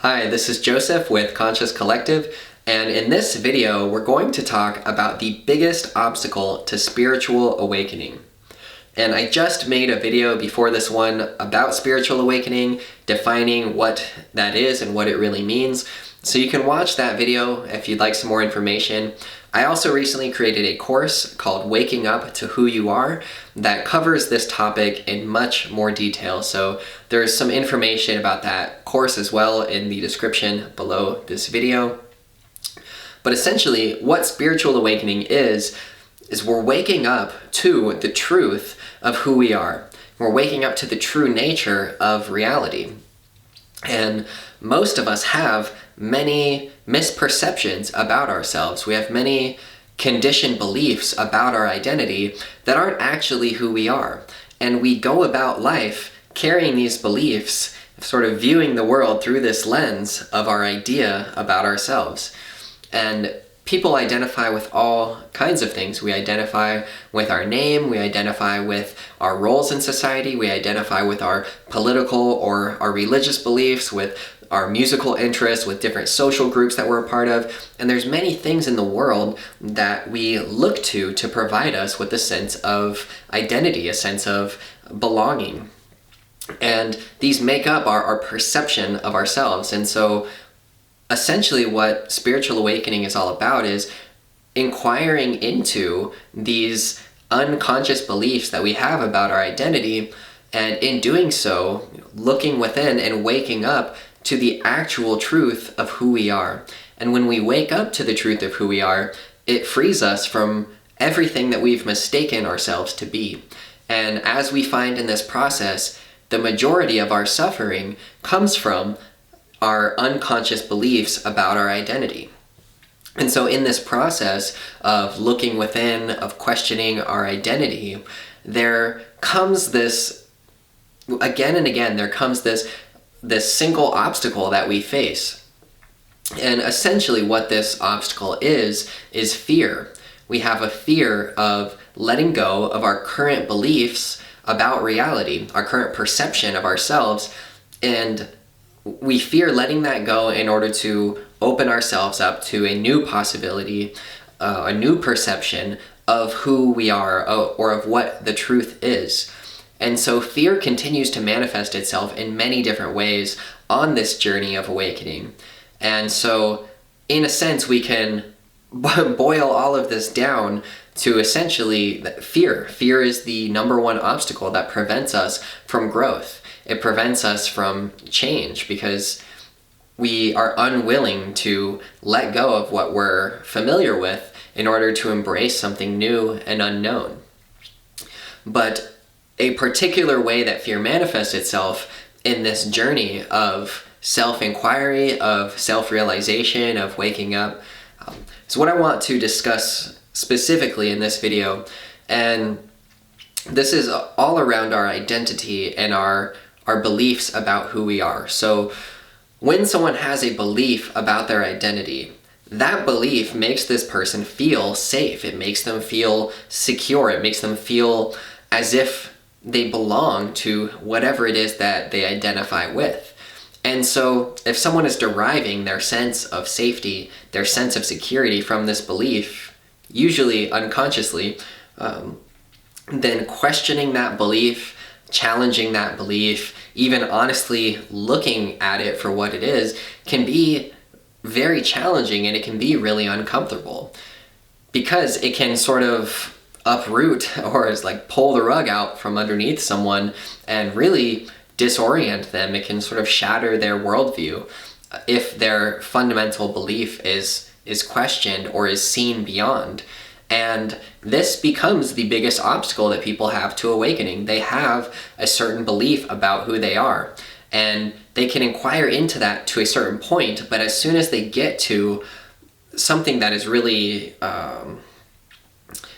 Hi, this is Joseph with Conscious Collective, and in this video we're going to talk about the biggest obstacle to spiritual awakening. And I just made a video before this one about spiritual awakening, defining what that is and what it really means. So you can watch that video if you'd like some more information. I also recently created a course called Waking Up to Who You Are that covers this topic in much more detail. So there's some information about that course as well in the description below this video. But essentially, what spiritual awakening is we're waking up to the truth of who we are. We're waking up to the true nature of reality. And most of us have many misperceptions about ourselves. We have many conditioned beliefs about our identity that aren't actually who we are. And we go about life carrying these beliefs, sort of viewing the world through this lens of our idea about ourselves. And people identify with all kinds of things. We identify with our name, we identify with our roles in society, we identify with our political or our religious beliefs, with our musical interests, with different social groups that we're a part of. And there's many things in the world that we look to provide us with a sense of identity, a sense of belonging. And these make up our perception of ourselves. And so essentially what spiritual awakening is all about is inquiring into these unconscious beliefs that we have about our identity, and in doing so, looking within and waking up to the actual truth of who we are. And when we wake up to the truth of who we are, it frees us from everything that we've mistaken ourselves to be. And as we find in this process, the majority of our suffering comes from our unconscious beliefs about our identity. And so in this process of looking within, of questioning our identity, there comes this, again and again, there comes this single obstacle that we face. And essentially what this obstacle is fear. We have a fear of letting go of our current beliefs about reality, our current perception of ourselves, and we fear letting that go in order to open ourselves up to a new possibility, a new perception of who we are or of what the truth is. And so fear continues to manifest itself in many different ways on this journey of awakening. And so in a sense, we can boil all of this down to essentially fear. Fear is the number one obstacle that prevents us from growth. It prevents us from change because we are unwilling to let go of what we're familiar with in order to embrace something new and unknown. But a particular way that fear manifests itself in this journey of self-inquiry, of self-realization, of waking up, is what I want to discuss specifically in this video. And this is all around our identity and our beliefs about who we are. So when someone has a belief about their identity, that belief makes this person feel safe. It makes them feel secure. It makes them feel as if they belong to whatever it is that they identify with. And so if someone is deriving their sense of safety, their sense of security from this belief, usually unconsciously, then questioning that belief, challenging that belief, even honestly looking at it for what it is, can be very challenging, and it can be really uncomfortable because it can sort of uproot or is like pull the rug out from underneath someone and really disorient them. It can sort of shatter their worldview if their fundamental belief is questioned or is seen beyond. And this becomes the biggest obstacle that people have to awakening. They have a certain belief about who they are, and they can inquire into that to a certain point, but as soon as they get to something that is really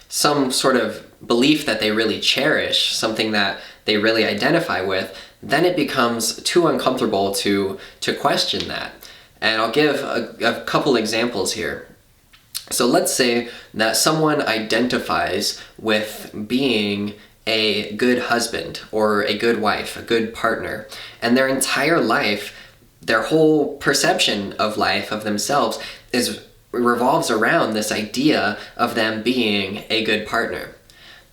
some sort of belief that they really cherish, something that they really identify with, then it becomes too uncomfortable to question that. And I'll give a couple examples here. So let's say that someone identifies with being a good husband or a good wife, a good partner, and their entire life their whole perception of life, of themselves, revolves around this idea of them being a good partner.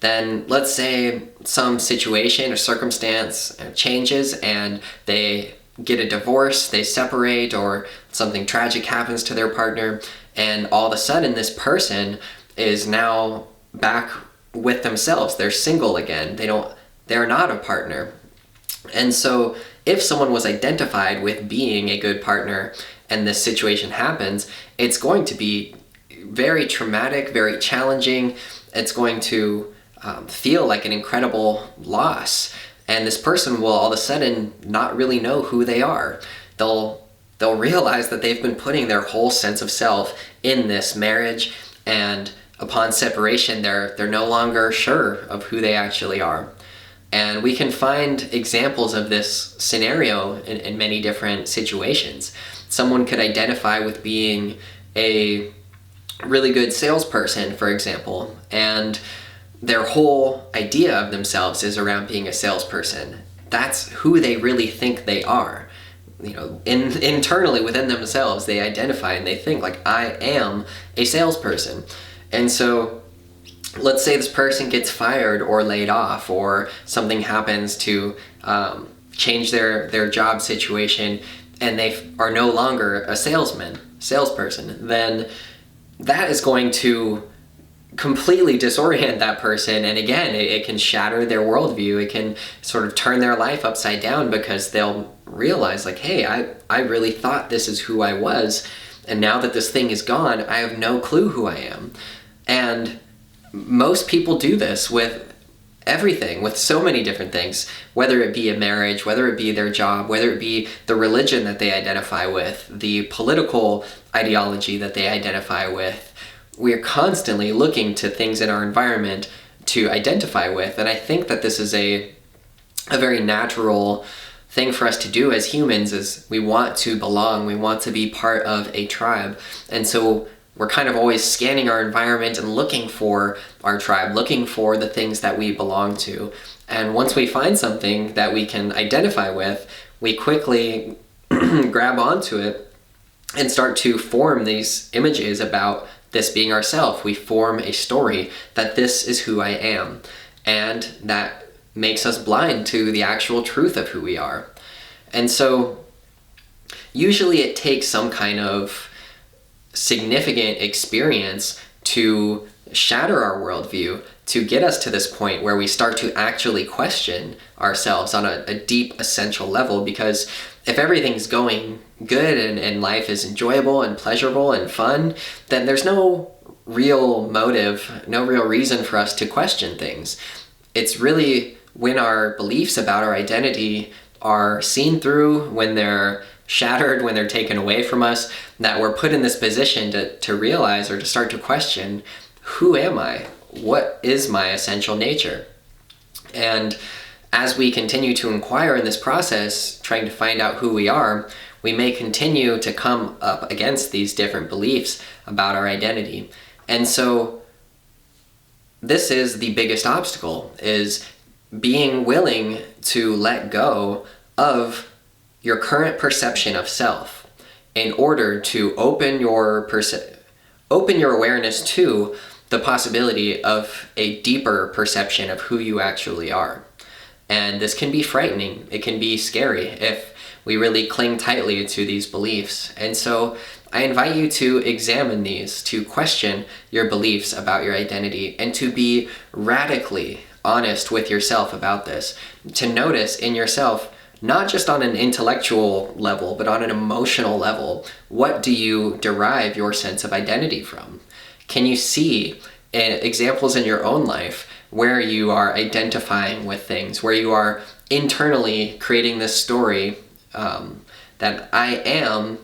Then let's say some situation or circumstance changes and they get a divorce, they separate, or something tragic happens to their partner, and all of a sudden this person is now back with themselves. They're single again. They're not a partner. And so if someone was identified with being a good partner and this situation happens, it's going to be very traumatic, very challenging. It's going to feel like an incredible loss. And this person will all of a sudden not really know who they are. They'll realize that they've been putting their whole sense of self in this marriage, and upon separation, they're no longer sure of who they actually are. And we can find examples of this scenario in many different situations. Someone could identify with being a really good salesperson, for example, and their whole idea of themselves is around being a salesperson. That's who they really think they are. Internally within themselves, they identify and they think like, I am a salesperson. And so let's say this person gets fired or laid off, or something happens to change their job situation, and they are no longer a salesperson. Then that is going to completely disorient that person, and again, it can shatter their worldview. It can sort of turn their life upside down, because they'll realize like, hey, I really thought this is who I was, and now that this thing is gone, I have no clue who I am. And most people do this with everything, with so many different things, whether it be a marriage, whether it be their job, whether it be the religion that they identify with, the political ideology that they identify with. We are constantly looking to things in our environment to identify with, and I think that this is a very natural thing for us to do as humans. Is we want to belong, we want to be part of a tribe, and so we're kind of always scanning our environment and looking for our tribe, looking for the things that we belong to. And once we find something that we can identify with, we quickly grab onto it and start to form these images about this being ourself. We form a story that this is who I am, and that makes us blind to the actual truth of who we are. And so usually it takes some kind of significant experience to shatter our worldview, to get us to this point where we start to actually question ourselves on a deep, essential level. Because if everything's going good and life is enjoyable and pleasurable and fun, then there's no real motive, no real reason for us to question things. It's really when our beliefs about our identity are seen through, when they're shattered, when they're taken away from us, that we're put in this position to realize, or to start to question, who am I? What is my essential nature? And as we continue to inquire in this process, trying to find out who we are, we may continue to come up against these different beliefs about our identity. And so this is the biggest obstacle, is being willing to let go of your current perception of self in order to open your awareness to the possibility of a deeper perception of who you actually are. And this can be frightening. It can be scary if we really cling tightly to these beliefs. And so I invite you to examine these, to question your beliefs about your identity, and to be radically honest with yourself about this, to notice in yourself, not just on an intellectual level, but on an emotional level, what do you derive your sense of identity from? Can you see examples in your own life where you are identifying with things, where you are internally creating this story that I am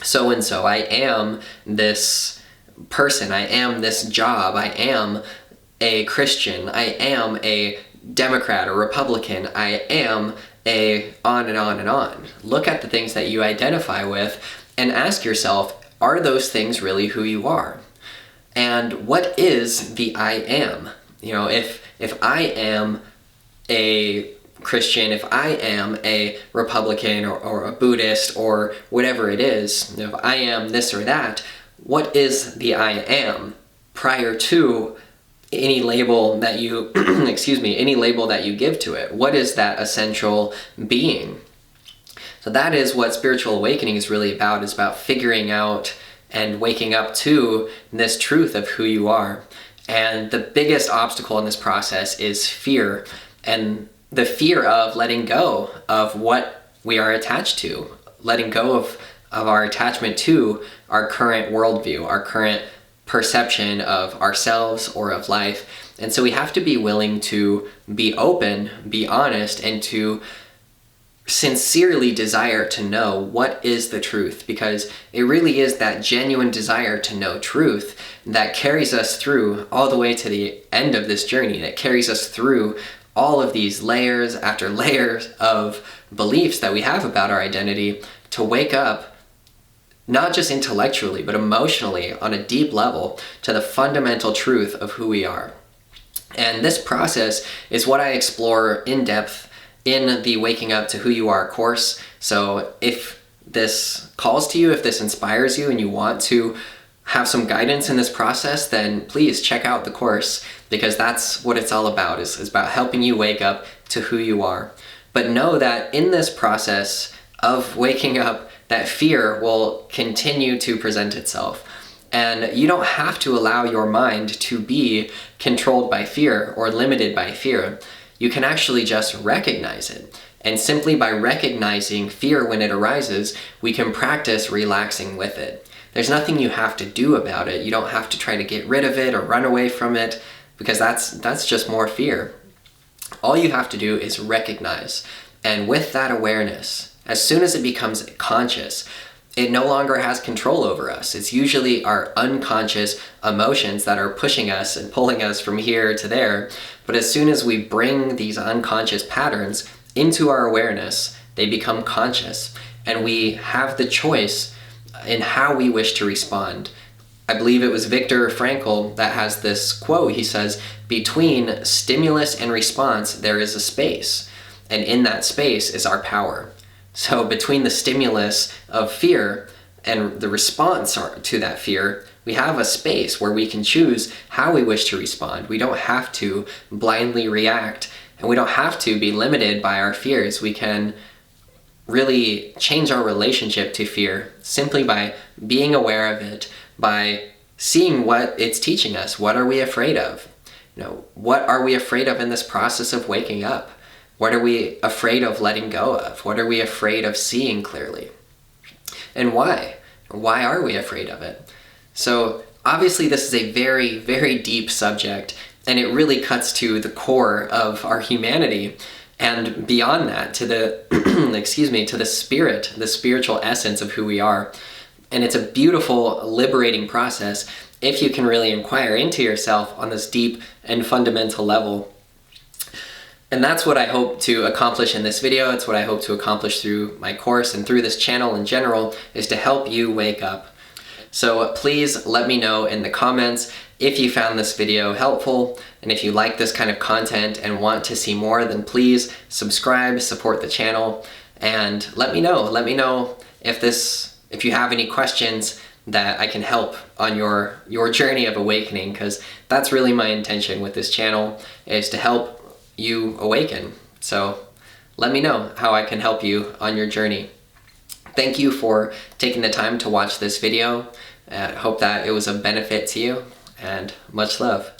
so-and-so, I am this person, I am this job, I am a Christian, I am a Democrat or Republican, I am a on and on and on. Look at the things that you identify with and ask yourself, are those things really who you are? And what is the I am? If I am a Christian, if I am a Republican or a Buddhist or whatever it is, if I am this or that, what is the I am prior to any label that you, any label that you give to it? What is that essential being? So that is what spiritual awakening is really about, is about figuring out and waking up to this truth of who you are. And the biggest obstacle in this process is fear, and the fear of letting go of what we are attached to, letting go of our attachment to our current worldview, our current perception of ourselves or of life. And so we have to be willing to be open, be honest, and to sincerely desire to know what is the truth, because it really is that genuine desire to know truth that carries us through all the way to the end of this journey. That carries us through all of these layers after layers of beliefs that we have about our identity, to wake up not just intellectually but emotionally on a deep level to the fundamental truth of who we are. And this process is what I explore in depth in the Waking Up to Who You Are course. So if this calls to you, if this inspires you and you want to have some guidance in this process, then please check out the course, because that's what it's all about, is about helping you wake up to who you are. But know that in this process of waking up, that fear will continue to present itself. And you don't have to allow your mind to be controlled by fear or limited by fear. You can actually just recognize it. And simply by recognizing fear when it arises, we can practice relaxing with it. There's nothing you have to do about it. You don't have to try to get rid of it or run away from it, because that's just more fear. All you have to do is recognize. And with that awareness, as soon as it becomes conscious, it no longer has control over us. It's usually our unconscious emotions that are pushing us and pulling us from here to there. But as soon as we bring these unconscious patterns into our awareness, they become conscious, and we have the choice in how we wish to respond. I believe it was Viktor Frankl that has this quote. He says, "Between stimulus and response, there is a space, and in that space is our power." So between the stimulus of fear and the response to that fear, we have a space where we can choose how we wish to respond. We don't have to blindly react, and we don't have to be limited by our fears. We can really change our relationship to fear simply by being aware of it, by seeing what it's teaching us. What are we afraid of? What are we afraid of in this process of waking up? What are we afraid of letting go of? What are we afraid of seeing clearly? And why? Why are we afraid of it? So obviously this is a very, very deep subject, and it really cuts to the core of our humanity, and beyond that to the to the spirit, the spiritual essence of who we are. And it's a beautiful, liberating process if you can really inquire into yourself on this deep and fundamental level. And that's what I hope to accomplish in this video. It's what I hope to accomplish through my course and through this channel in general, is to help you wake up. So please let me know in the comments if you found this video helpful, and if you like this kind of content and want to see more, then please subscribe, support the channel, and let me know. Let me know if you have any questions that I can help on your journey of awakening, because that's really my intention with this channel, is to help you awaken. So let me know how I can help you on your journey. Thank you for taking the time to watch this video. I hope that it was of benefit to you, and much love.